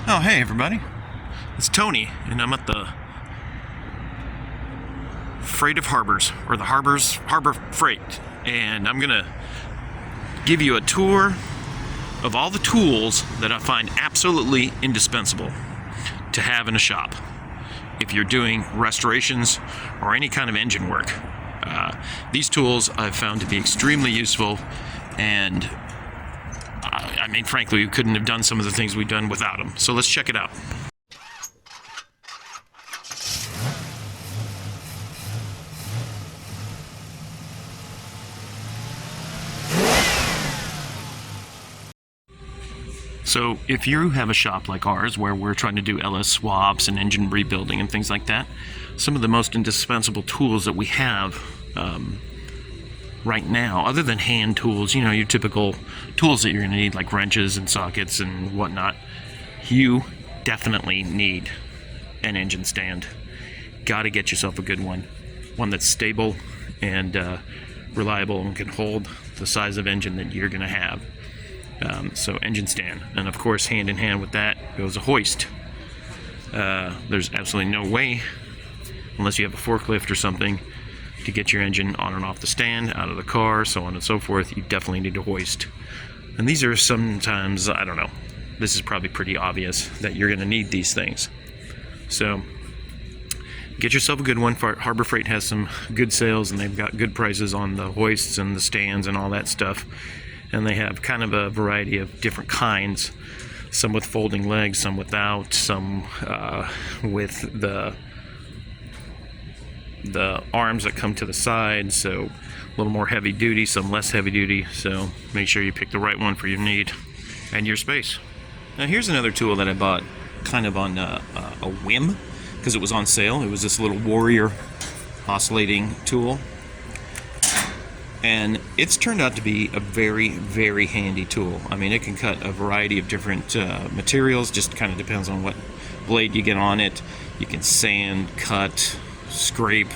Oh, hey everybody. It's Tony, and I'm at the Freight of Harbors, or the Harbor Freight, and I'm gonna give you a tour of all the tools that I find absolutely indispensable to have in a shop if you're doing restorations or any kind of engine work. These tools I've found to be extremely useful, and I mean, frankly, we couldn't have done some of the things we've done without them. So let's check it out. So if you have a shop like ours where we're trying to do LS swaps and engine rebuilding and things like that, some of the most indispensable tools that we have right now, other than hand tools, you know, your typical tools that you're going to need like wrenches and sockets and whatnot, you definitely need an engine stand. Got to get yourself a good one that's stable and reliable and can hold the size of engine that you're going to have. So engine stand, and of course hand in hand with that goes a hoist. There's absolutely no way, unless you have a forklift or something, to get your engine on and off the stand, out of the car, so on and so forth. You definitely need a hoist. And these are sometimes, I don't know, this is probably pretty obvious that you're going to need these things. So get yourself a good one. Harbor Freight has some good sales, and they've got good prices on the hoists and the stands and all that stuff. And they have kind of a variety of different kinds, some with folding legs, some without, some with the arms that come to the side, so a little more heavy duty, some less heavy duty. So make sure you pick the right one for your need and your space. Now here's another tool that I bought kind of on a whim because it was on sale. It was this little Warrior oscillating tool, and it's turned out to be a very, very handy tool. I mean, it can cut a variety of different materials, just kind of depends on what blade you get on it. You can sand, cut, scrape,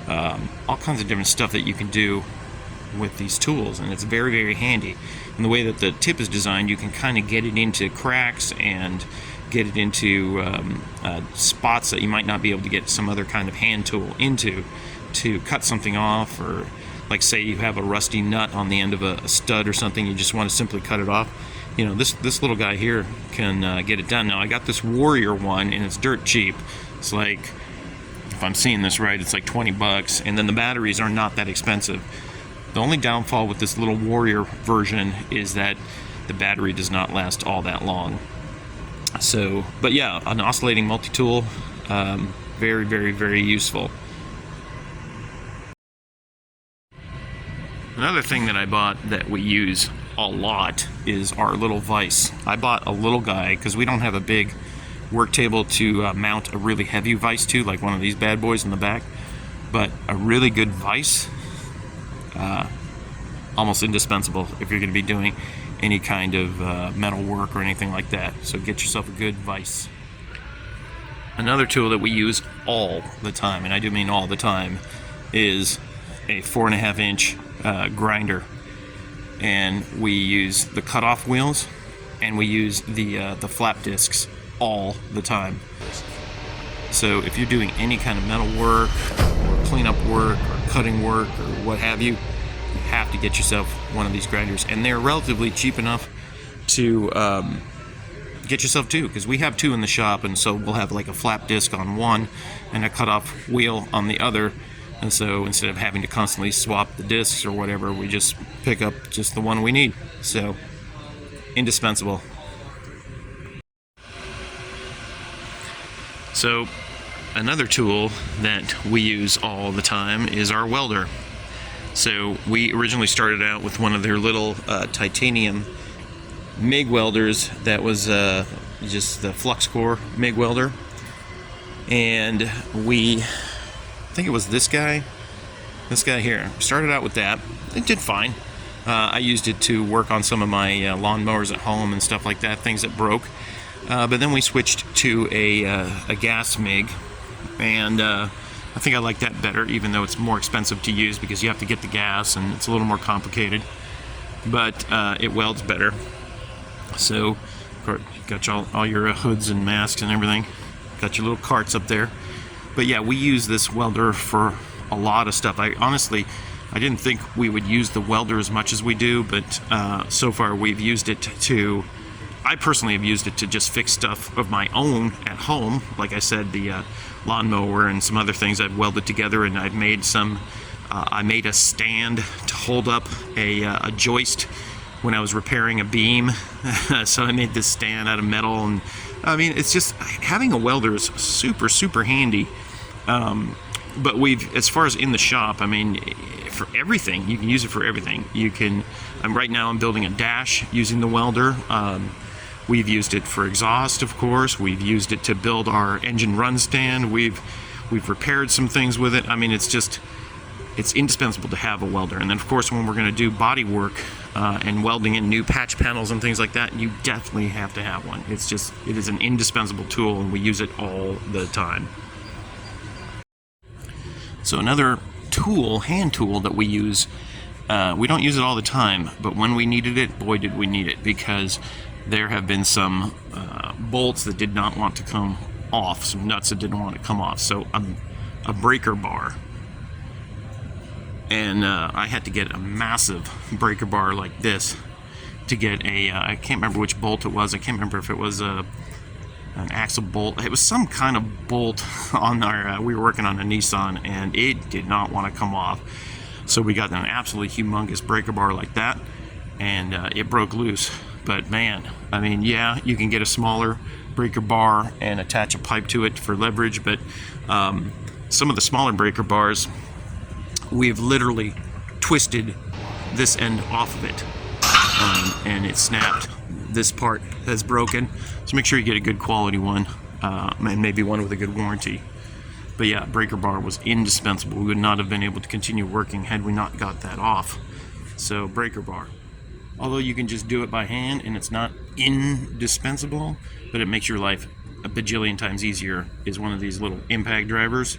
all kinds of different stuff that you can do with these tools, and it's very, very handy. And the way that the tip is designed, you can kind of get it into cracks and get it into spots that you might not be able to get some other kind of hand tool into to cut something off, or like say you have a rusty nut on the end of a stud or something, you just want to simply cut it off. You know, this little guy here can get it done. Now I got this Warrior one, and it's dirt cheap. It's like, if I'm seeing this right, it's like $20, and then the batteries are not that expensive. The only downfall with this little Warrior version is that the battery does not last all that long. So, but yeah, an oscillating multi-tool, very, very, very useful. Another thing that I bought that we use a lot is our little vise. I bought a little guy because we don't have a big work table to mount a really heavy vise to, like one of these bad boys in the back. But a really good vise, almost indispensable if you're going to be doing any kind of metal work or anything like that. So get yourself a good vise. Another tool that we use all the time, and I do mean all the time, is a 4.5 inch grinder. And we use the cutoff wheels, and we use the flap discs all the time. So if you're doing any kind of metal work or cleanup work or cutting work or what have you, you have to get yourself one of these grinders, and they're relatively cheap enough to get yourself two, because we have two in the shop, and so we'll have like a flap disc on one and a cutoff wheel on the other. And so instead of having to constantly swap the discs or whatever, we just pick up just the one we need. So indispensable. So another tool that we use all the time is our welder. So we originally started out with one of their little titanium MIG welders that was just the flux core MIG welder. And I think it was this guy here. Started out with that. It did fine. I used it to work on some of my lawnmowers at home and stuff like that, things that broke. But then we switched to a gas MIG, and I think I like that better, even though it's more expensive to use because you have to get the gas and it's a little more complicated. But it welds better. So, of Got all your hoods and masks and everything. Got your little carts up there. But yeah, we use this welder for a lot of stuff. I didn't think we would use the welder as much as we do, but so far we've used it to, I personally have used it to just fix stuff of my own at home. Like I said, the lawnmower and some other things I've welded together, and I've made some, I made a stand to hold up a joist when I was repairing a beam. So I made this stand out of metal, and I mean, it's just, having a welder is super, super handy. But as far as in the shop, I mean, for everything, you can use it for everything. You can, right now I'm building a dash using the welder. We've used it for exhaust, of course. We've used it to build our engine run stand. We've repaired some things with it. I mean, it's indispensable to have a welder. And then, of course, when we're going to do body work and welding in new patch panels and things like that, you definitely have to have one. It is an indispensable tool, and we use it all the time. So another tool, hand tool that we use, we don't use it all the time, but when we needed it, boy did we need it, because there have been some bolts that did not want to come off, some nuts that didn't want to come off. So a breaker bar. And I had to get a massive breaker bar like this to get I can't remember which bolt it was. I can't remember if it was an axle bolt. It was some kind of bolt on our, we were working on a Nissan, and it did not want to come off. So we got an absolutely humongous breaker bar like that, and it broke loose. But man, I mean, yeah, you can get a smaller breaker bar and attach a pipe to it for leverage, but some of the smaller breaker bars, we've literally twisted this end off of it, and it snapped. This part has broken, so make sure you get a good quality one, and maybe one with a good warranty. But yeah, breaker bar was indispensable. We would not have been able to continue working had we not got that off. So breaker bar, although you can just do it by hand and it's not indispensable, but it makes your life a bajillion times easier, is one of these little impact drivers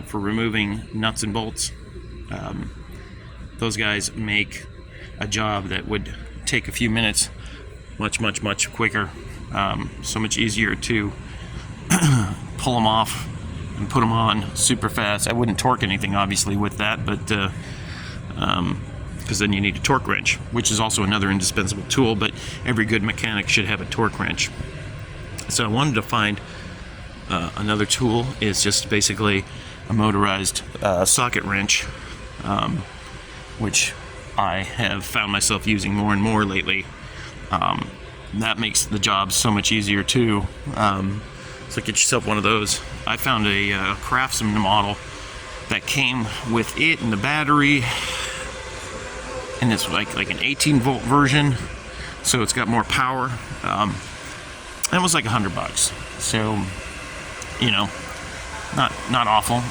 for removing nuts and bolts. Those guys make a job that would take a few minutes much, much, much quicker. So much easier to pull them off and put them on super fast. I wouldn't torque anything obviously with that, but because then you need a torque wrench, which is also another indispensable tool, but every good mechanic should have a torque wrench. So I wanted to find another tool. Is just basically a motorized socket wrench, which I have found myself using more and more lately. That makes the job so much easier too. So get yourself one of those. I found a Craftsman model that came with it and the battery, and it's like an 18-volt version, so it's got more power. It was like $100, so you know, not awful,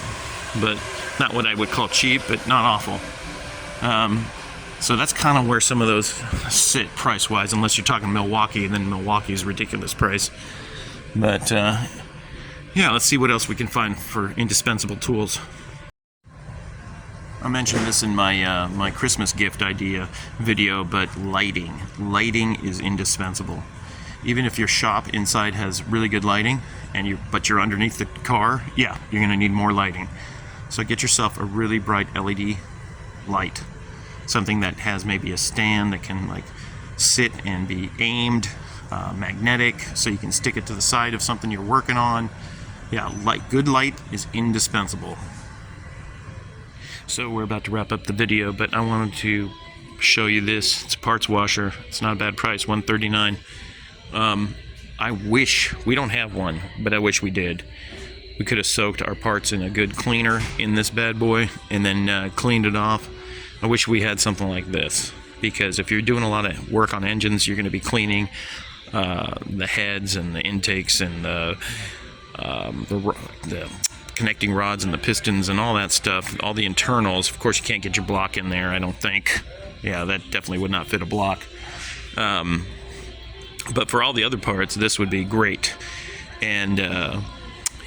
but not what I would call cheap, but not awful. So that's kind of where some of those sit price-wise, unless you're talking Milwaukee, and then Milwaukee's ridiculous price. But yeah, let's see what else we can find for indispensable tools. I mentioned this in my my Christmas gift idea video, but lighting is indispensable. Even if your shop inside has really good lighting, but you're underneath the car, yeah, you're going to need more lighting. So get yourself a really bright LED light, something that has maybe a stand that can like sit and be aimed, magnetic, so you can stick it to the side of something you're working on. Yeah, good light is indispensable. So we're about to wrap up the video, but I wanted to show you this. It's a parts washer. It's not a bad price, $139. I wish, we don't have one, but I wish we did. We could have soaked our parts in a good cleaner in this bad boy and then cleaned it off. I wish we had something like this, because if you're doing a lot of work on engines, you're going to be cleaning the heads and the intakes and the connecting rods and the pistons and all that stuff, all the internals. Of course, you can't get your block in there, I don't think. Yeah, that definitely would not fit a block. But for all the other parts, this would be great. And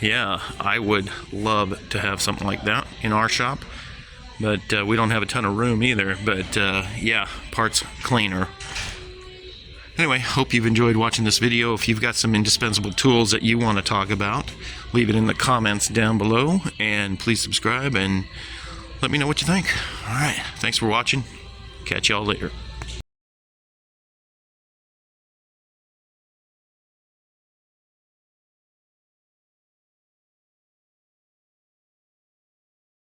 yeah, I would love to have something like that in our shop, but we don't have a ton of room either. But yeah, parts cleaner. Anyway, hope you've enjoyed watching this video. If you've got some indispensable tools that you want to talk about, leave it in the comments down below, and please subscribe and let me know what you think. All right, thanks for watching. Catch y'all later.